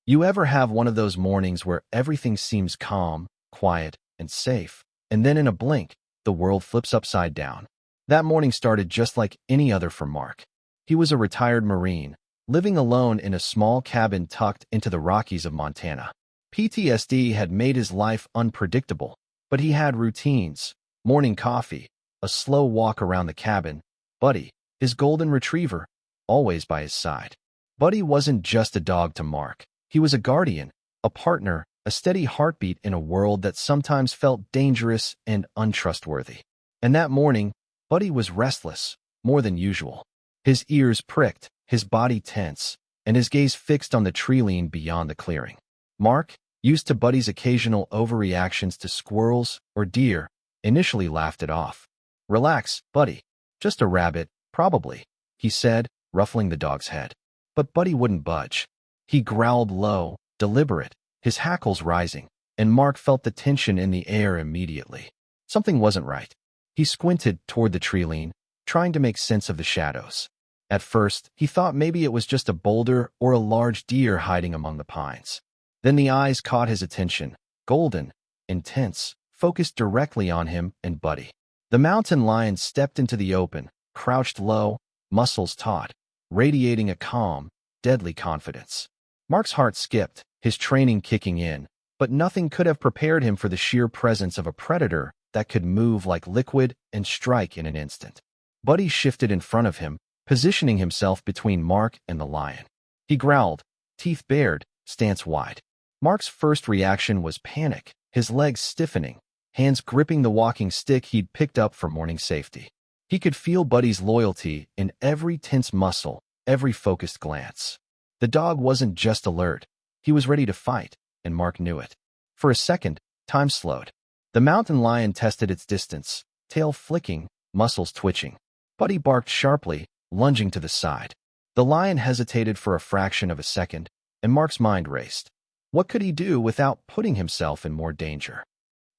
You ever have one of those mornings where everything seems calm, quiet, and safe, and then in a blink, the world flips upside down? That morning started just like any other for Mark. He was a retired Marine, living alone in a small cabin tucked into the Rockies of Montana. PTSD had made his life unpredictable, but he had routines: morning coffee, a slow walk around the cabin, Buddy, his golden retriever, always by his side. Buddy wasn't just a dog to Mark. He was a guardian, a partner, a steady heartbeat in a world that sometimes felt dangerous and untrustworthy. And that morning, Buddy was restless, more than usual. His ears pricked, his body tense, and his gaze fixed on the tree line beyond the clearing. Mark, used to Buddy's occasional overreactions to squirrels or deer, initially laughed it off. "Relax, Buddy. Just a rabbit, probably," he said, ruffling the dog's head. But Buddy wouldn't budge. He growled low, deliberate, his hackles rising, and Mark felt the tension in the air immediately. Something wasn't right. He squinted toward the tree line, trying to make sense of the shadows. At first, he thought maybe it was just a boulder or a large deer hiding among the pines. Then the eyes caught his attention, golden, intense, focused directly on him and Buddy. The mountain lion stepped into the open, crouched low, muscles taut, radiating a calm, deadly confidence. Mark's heart skipped, his training kicking in, but nothing could have prepared him for the sheer presence of a predator that could move like liquid and strike in an instant. Buddy shifted in front of him, positioning himself between Mark and the lion. He growled, teeth bared, stance wide. Mark's first reaction was panic, his legs stiffening, hands gripping the walking stick he'd picked up for morning safety. He could feel Buddy's loyalty in every tense muscle, every focused glance. The dog wasn't just alert. He was ready to fight, and Mark knew it. For a second, time slowed. The mountain lion tested its distance, tail flicking, muscles twitching. Buddy barked sharply, lunging to the side. The lion hesitated for a fraction of a second, and Mark's mind raced. What could he do without putting himself in more danger?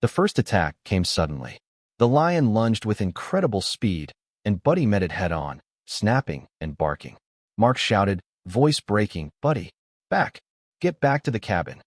The first attack came suddenly. The lion lunged with incredible speed, and Buddy met it head-on, snapping and barking. Mark shouted, voice breaking, "Buddy, back! Get back to the cabin!"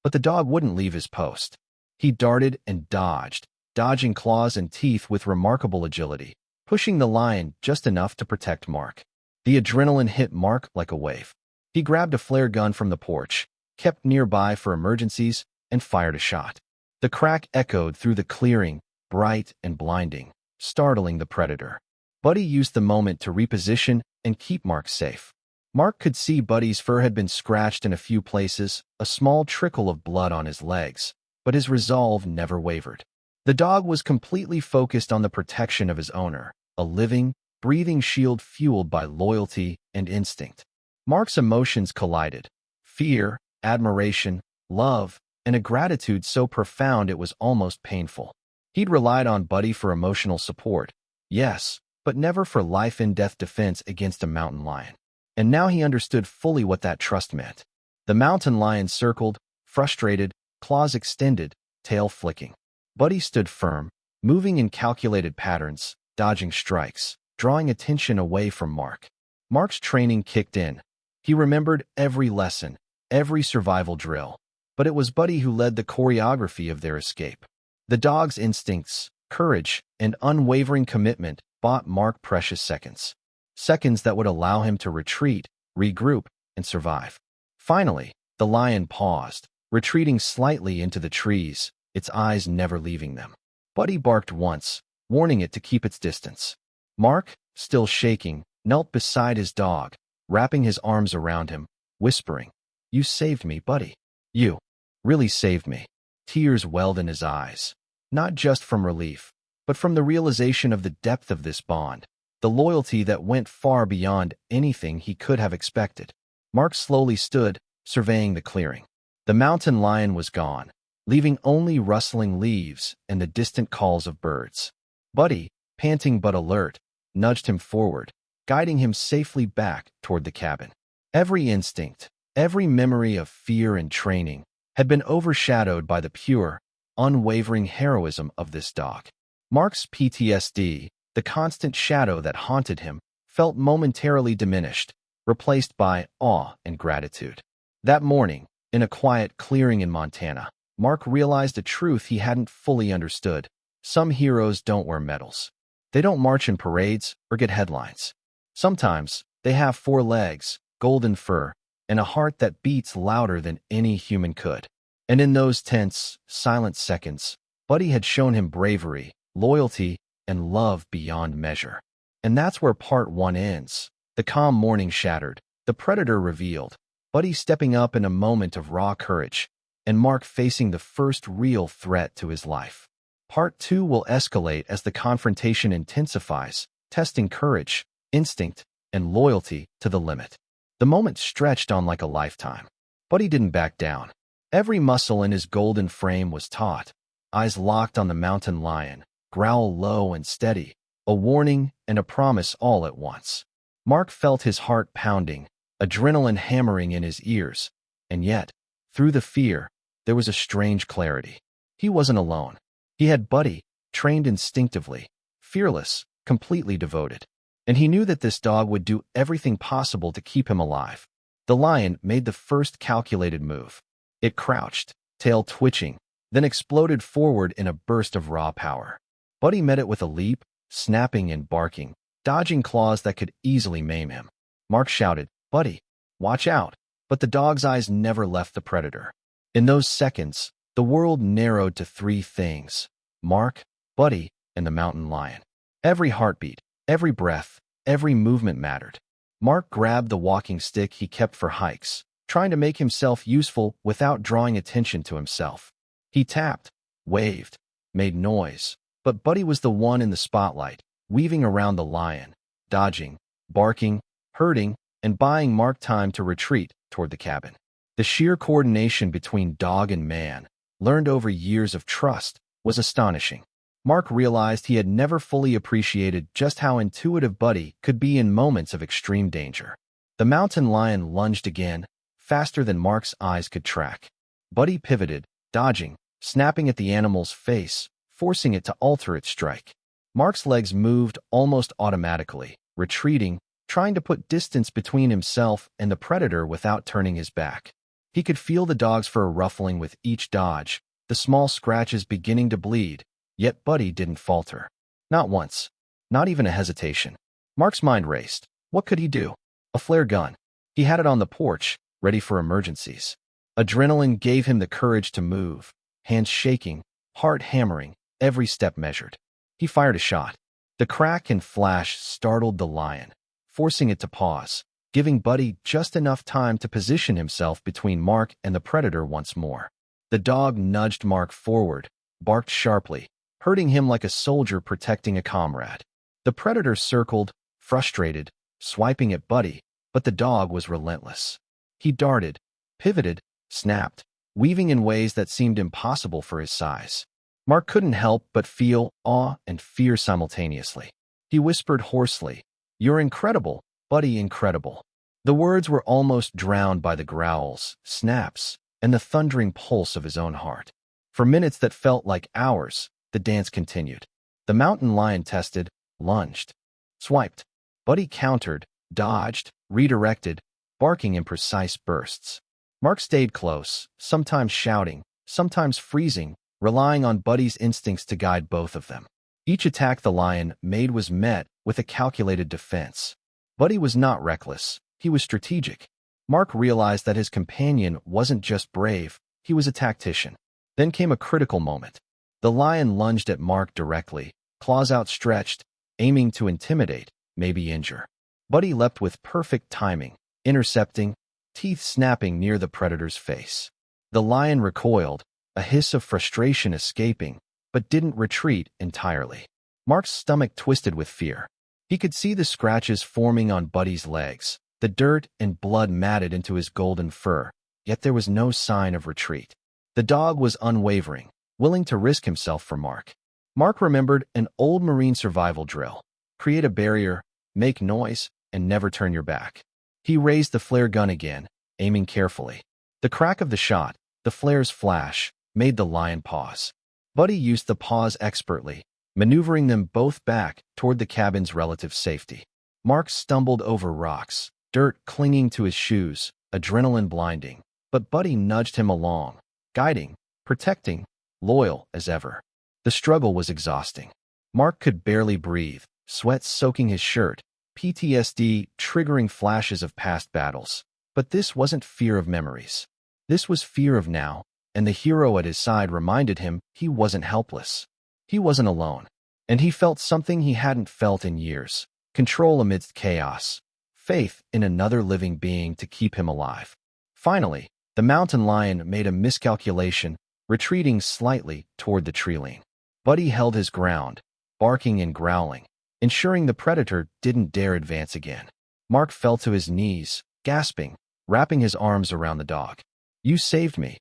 But the dog wouldn't leave his post. He darted and dodged, dodging claws and teeth with remarkable agility, pushing the lion just enough to protect Mark. The adrenaline hit Mark like a wave. He grabbed a flare gun from the porch, kept nearby for emergencies, and fired a shot. The crack echoed through the clearing, bright and blinding, startling the predator. Buddy used the moment to reposition and keep Mark safe. Mark could see Buddy's fur had been scratched in a few places, a small trickle of blood on his legs, but his resolve never wavered. The dog was completely focused on the protection of his owner, a living, breathing shield fueled by loyalty and instinct. Mark's emotions collided: fear, admiration, love, and a gratitude so profound it was almost painful. He'd relied on Buddy for emotional support, yes, but never for life-and-death defense against a mountain lion. And now he understood fully what that trust meant. The mountain lion circled, frustrated, claws extended, tail flicking. Buddy stood firm, moving in calculated patterns, dodging strikes, drawing attention away from Mark. Mark's training kicked in. He remembered every lesson, every survival drill, but it was Buddy who led the choreography of their escape. The dog's instincts, courage, and unwavering commitment bought Mark precious seconds. Seconds that would allow him to retreat, regroup, and survive. Finally, the lion paused, retreating slightly into the trees, its eyes never leaving them. Buddy barked once, warning it to keep its distance. Mark, still shaking, knelt beside his dog, wrapping his arms around him, whispering, "You saved me, Buddy. You really saved me." Tears welled in his eyes, not just from relief, but from the realization of the depth of this bond, the loyalty that went far beyond anything he could have expected. Mark slowly stood, surveying the clearing. The mountain lion was gone, leaving only rustling leaves and the distant calls of birds. Buddy, panting but alert, nudged him forward, guiding him safely back toward the cabin. Every instinct, every memory of fear and training had been overshadowed by the pure, unwavering heroism of this dog. Mark's PTSD, the constant shadow that haunted him, felt momentarily diminished, replaced by awe and gratitude. That morning, In a quiet clearing in Montana, Mark realized a truth he hadn't fully understood. Some heroes don't wear medals. They don't march in parades or get headlines. Sometimes, they have 4 legs, golden fur, and a heart that beats louder than any human could. And in those tense, silent seconds, Buddy had shown him bravery, loyalty, and love beyond measure. And that's where part 1 ends. The calm morning shattered, the predator revealed, Buddy stepping up in a moment of raw courage, and Mark facing the first real threat to his life. Part 2 will escalate as the confrontation intensifies, testing courage, instinct, and loyalty to the limit. The moment stretched on like a lifetime. Buddy didn't back down. Every muscle in his golden frame was taut, eyes locked on the mountain lion, growl low and steady, a warning and a promise all at once. Mark felt his heart pounding, adrenaline hammering in his ears, and yet, through the fear, there was a strange clarity. He wasn't alone. He had Buddy, trained instinctively, fearless, completely devoted. And he knew that this dog would do everything possible to keep him alive. The lion made the first calculated move. It crouched, tail twitching, then exploded forward in a burst of raw power. Buddy met it with a leap, snapping and barking, dodging claws that could easily maim him. Mark shouted, "Buddy, watch out!" But the dog's eyes never left the predator. In those seconds, the world narrowed to 3 things: Mark, Buddy, and the mountain lion. Every heartbeat, every breath, every movement mattered. Mark grabbed the walking stick he kept for hikes, trying to make himself useful without drawing attention to himself. He tapped, waved, made noise, but Buddy was the one in the spotlight, weaving around the lion, dodging, barking, herding, and buying Mark time to retreat toward the cabin. The sheer coordination between dog and man, learned over years of trust, was astonishing. Mark realized he had never fully appreciated just how intuitive Buddy could be in moments of extreme danger. The mountain lion lunged again, faster than Mark's eyes could track. Buddy pivoted, dodging, snapping at the animal's face, forcing it to alter its strike. Mark's legs moved almost automatically, retreating, trying to put distance between himself and the predator without turning his back. He could feel the dog's fur ruffling with each dodge, the small scratches beginning to bleed, yet Buddy didn't falter. Not once. Not even a hesitation. Mark's mind raced. What could he do? A flare gun. He had it on the porch, ready for emergencies. Adrenaline gave him the courage to move, hands shaking, heart hammering, every step measured. He fired a shot. The crack and flash startled the lion, forcing it to pause, giving Buddy just enough time to position himself between Mark and the predator once more. The dog nudged Mark forward, barked sharply, hurting him like a soldier protecting a comrade. The predator circled, frustrated, swiping at Buddy, but the dog was relentless. He darted, pivoted, snapped, weaving in ways that seemed impossible for his size. Mark couldn't help but feel awe and fear simultaneously. He whispered hoarsely, "You're incredible, Buddy, incredible." The words were almost drowned by the growls, snaps, and the thundering pulse of his own heart. For minutes that felt like hours, the dance continued. The mountain lion tested, lunged, swiped. Buddy countered, dodged, redirected, barking in precise bursts. Mark stayed close, sometimes shouting, sometimes freezing, relying on Buddy's instincts to guide both of them. Each attack the lion made was met with a calculated defense. Buddy was not reckless, he was strategic. Mark realized that his companion wasn't just brave, he was a tactician. Then came a critical moment. The lion lunged at Mark directly, claws outstretched, aiming to intimidate, maybe injure. Buddy leapt with perfect timing, intercepting, teeth snapping near the predator's face. The lion recoiled, a hiss of frustration escaping, but didn't retreat entirely. Mark's stomach twisted with fear. He could see the scratches forming on Buddy's legs, the dirt and blood matted into his golden fur, yet there was no sign of retreat. The dog was unwavering, willing to risk himself for Mark. Mark remembered an old Marine survival drill: create a barrier, make noise, and never turn your back. He raised the flare gun again, aiming carefully. The crack of the shot, the flare's flash, made the lion pause. Buddy used the pause expertly, maneuvering them both back toward the cabin's relative safety. Mark stumbled over rocks, dirt clinging to his shoes, adrenaline blinding. but Buddy nudged him along, guiding, protecting, loyal as ever. The struggle was exhausting. Mark could barely breathe, sweat soaking his shirt, PTSD triggering flashes of past battles. But this wasn't fear of memories. This was fear of now, and the hero at his side reminded him he wasn't helpless. He wasn't alone, and he felt something he hadn't felt in years: control amidst chaos, faith in another living being to keep him alive. Finally, the mountain lion made a miscalculation, retreating slightly toward the tree-line. Buddy held his ground, barking and growling, ensuring the predator didn't dare advance again. Mark fell to his knees, gasping, wrapping his arms around the dog. "You saved me.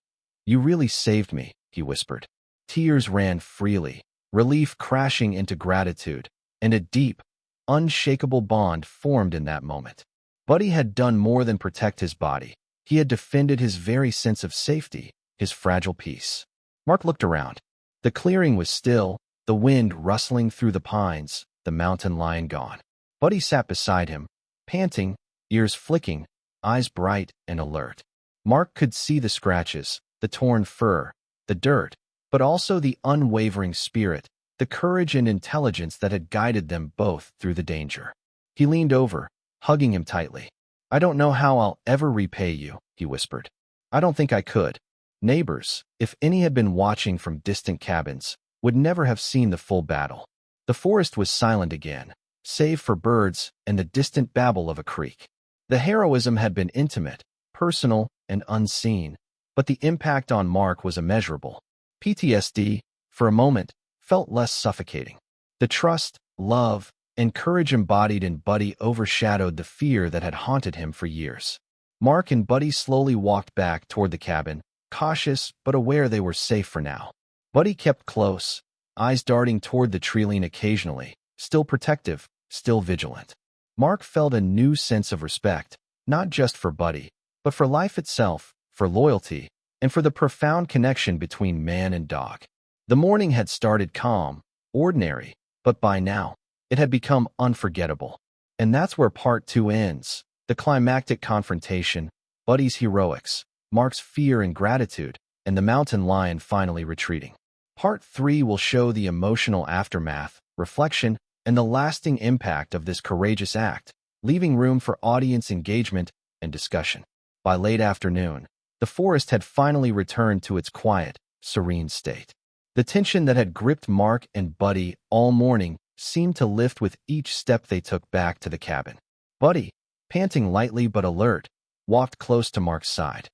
You really saved me," he whispered. Tears ran freely, relief crashing into gratitude, and a deep, unshakable bond formed in that moment. Buddy had done more than protect his body. He had defended his very sense of safety, his fragile peace. Mark looked around. The clearing was still, the wind rustling through the pines, the mountain lion gone. Buddy sat beside him, panting, ears flicking, eyes bright and alert. Mark could see the scratches, the torn fur, the dirt, but also the unwavering spirit, the courage and intelligence that had guided them both through the danger. He leaned over, hugging him tightly. "I don't know how I'll ever repay you," he whispered. "I don't think I could." Neighbors, if any had been watching from distant cabins, would never have seen the full battle. The forest was silent again, save for birds and the distant babble of a creek. The heroism had been intimate, personal, and unseen, but the impact on Mark was immeasurable. PTSD, for a moment, felt less suffocating. The trust, love, and courage embodied in Buddy overshadowed the fear that had haunted him for years. Mark and Buddy slowly walked back toward the cabin, cautious but aware they were safe for now. Buddy kept close, eyes darting toward the tree-line occasionally, still protective, still vigilant. Mark felt a new sense of respect, not just for Buddy, but for life itself, for loyalty, and for the profound connection between man and dog. The morning had started calm, ordinary, but by now, it had become unforgettable. And that's where part 2 ends, the climactic confrontation, Buddy's heroics, Mark's fear and gratitude, and the mountain lion finally retreating. Part 3 will show the emotional aftermath, reflection, and the lasting impact of this courageous act, leaving room for audience engagement and discussion. By late afternoon, the forest had finally returned to its quiet, serene state. The tension that had gripped Mark and Buddy all morning seemed to lift with each step they took back to the cabin. Buddy, panting lightly but alert, walked close to Mark's side.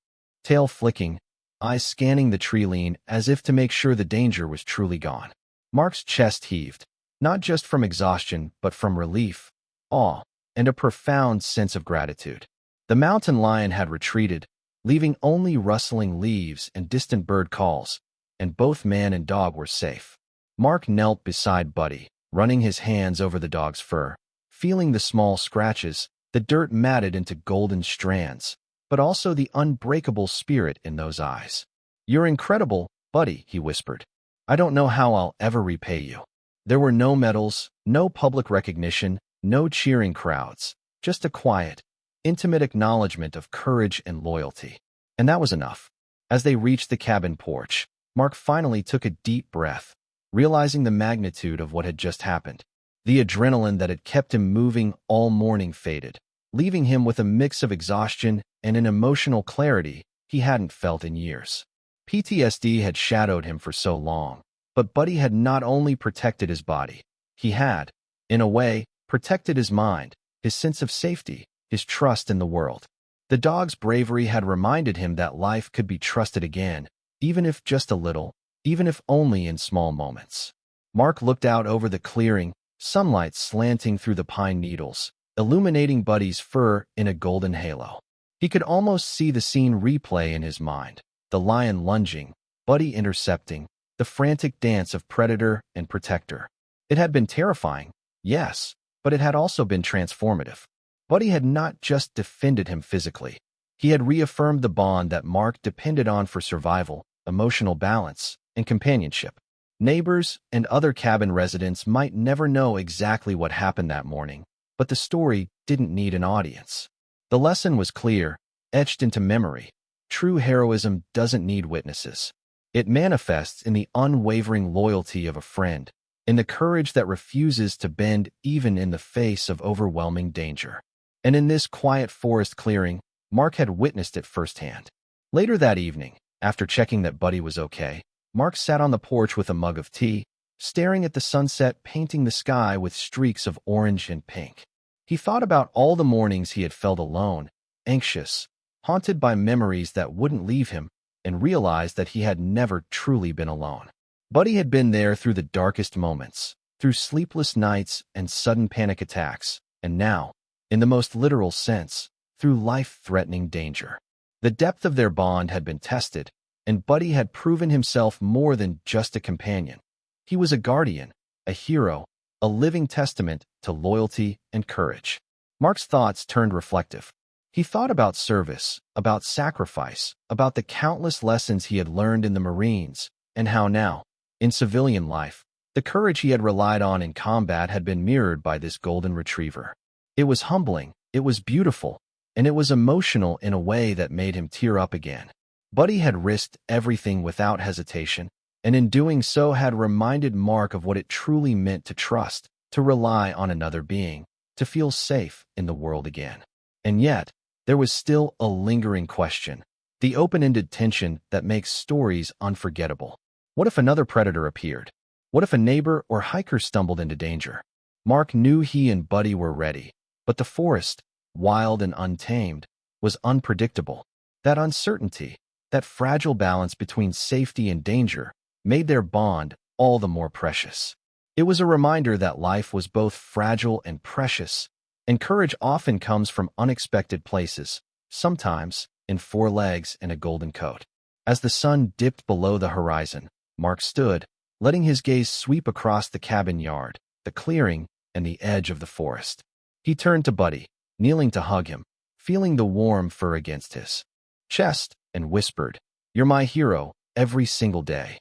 Tail flicking, eyes scanning the tree-line as if to make sure the danger was truly gone. Mark's chest heaved, not just from exhaustion but from relief, awe, and a profound sense of gratitude. The mountain lion had retreated, leaving only rustling leaves and distant bird calls, and both man and dog were safe. Mark knelt beside Buddy, running his hands over the dog's fur, feeling the small scratches, the dirt matted into golden strands, but also the unbreakable spirit in those eyes. "You're incredible, Buddy," he whispered. "I don't know how I'll ever repay you." There were no medals, no public recognition, no cheering crowds, just a quiet, intimate acknowledgement of courage and loyalty. And that was enough. As they reached the cabin porch, Mark finally took a deep breath, realizing the magnitude of what had just happened. The adrenaline that had kept him moving all morning faded, leaving him with a mix of exhaustion and an emotional clarity he hadn't felt in years. PTSD had shadowed him for so long, but Buddy had not only protected his body, he had, in a way, protected his mind, his sense of safety, his trust in the world. The dog's bravery had reminded him that life could be trusted again, even if just a little, even if only in small moments. Mark looked out over the clearing, sunlight slanting through the pine needles, illuminating Buddy's fur in a golden halo. He could almost see the scene replay in his mind, the lion lunging, Buddy intercepting, the frantic dance of predator and protector. It had been terrifying, yes, but it had also been transformative. Buddy had not just defended him physically. He had reaffirmed the bond that Mark depended on for survival, emotional balance, and companionship. Neighbors and other cabin residents might never know exactly what happened that morning, but the story didn't need an audience. The lesson was clear, etched into memory. true heroism doesn't need witnesses. It manifests in the unwavering loyalty of a friend, in the courage that refuses to bend even in the face of overwhelming danger. And in this quiet forest clearing, Mark had witnessed it firsthand. Later that evening, after checking that Buddy was okay, Mark sat on the porch with a mug of tea, staring at the sunset painting the sky with streaks of orange and pink. He thought about all the mornings he had felt alone, anxious, haunted by memories that wouldn't leave him, and realized that he had never truly been alone. Buddy had been there through the darkest moments, through sleepless nights and sudden panic attacks, and now, in the most literal sense, through life-threatening danger. The depth of their bond had been tested, and Buddy had proven himself more than just a companion. He was a guardian, a hero, a living testament to loyalty and courage. Mark's thoughts turned reflective. He thought about service, about sacrifice, about the countless lessons he had learned in the Marines, and how now, in civilian life, the courage he had relied on in combat had been mirrored by this golden retriever. It was humbling, it was beautiful, and it was emotional in a way that made him tear up again. Buddy had risked everything without hesitation, and in doing so had reminded Mark of what it truly meant to trust, to rely on another being, to feel safe in the world again. And yet, there was still a lingering question, the open-ended tension that makes stories unforgettable. What if another predator appeared? What if a neighbor or hiker stumbled into danger? Mark knew he and Buddy were ready, but the forest, wild and untamed, was unpredictable. That uncertainty, that fragile balance between safety and danger, made their bond all the more precious. It was a reminder that life was both fragile and precious, and courage often comes from unexpected places, sometimes in four legs and a golden coat. As the sun dipped below the horizon, Mark stood, letting his gaze sweep across the cabin yard, the clearing, and the edge of the forest. He turned to Buddy, kneeling to hug him, feeling the warm fur against his chest, and whispered, "You're my hero, every single day."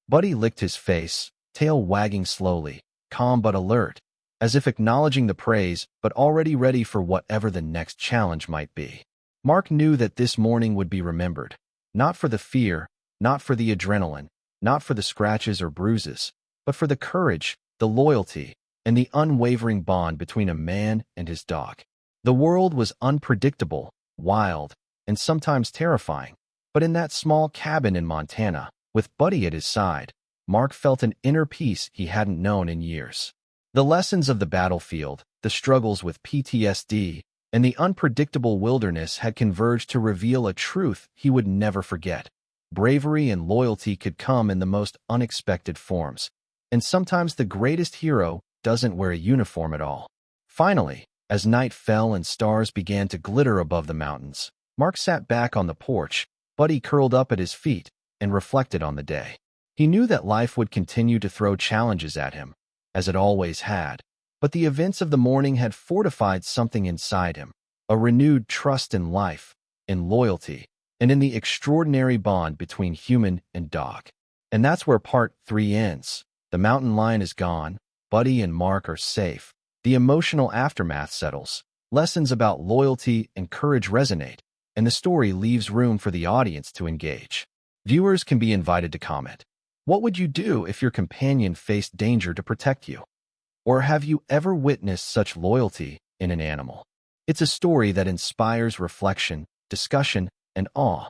Buddy licked his face, tail wagging slowly, calm but alert, as if acknowledging the praise but already ready for whatever the next challenge might be. Mark knew that this morning would be remembered, not for the fear, not for the adrenaline, not for the scratches or bruises, but for the courage, the loyalty, and the unwavering bond between a man and his dog. The world was unpredictable, wild, and sometimes terrifying, but in that small cabin in Montana, with Buddy at his side, Mark felt an inner peace he hadn't known in years. The lessons of the battlefield, the struggles with PTSD, and the unpredictable wilderness had converged to reveal a truth he would never forget. Bravery and loyalty could come in the most unexpected forms, and sometimes the greatest hero doesn't wear a uniform at all. Finally, as night fell and stars began to glitter above the mountains, Mark sat back on the porch, Buddy curled up at his feet, and reflected on the day. He knew that life would continue to throw challenges at him, as it always had, but the events of the morning had fortified something inside him, a renewed trust in life, in loyalty, and in the extraordinary bond between human and dog. And that's where part 3 ends. The mountain lion is gone, Buddy and Mark are safe, the emotional aftermath settles, lessons about loyalty and courage resonate, and the story leaves room for the audience to engage. Viewers can be invited to comment. What would you do if your companion faced danger to protect you? Or have you ever witnessed such loyalty in an animal? It's a story that inspires reflection, discussion, and awe,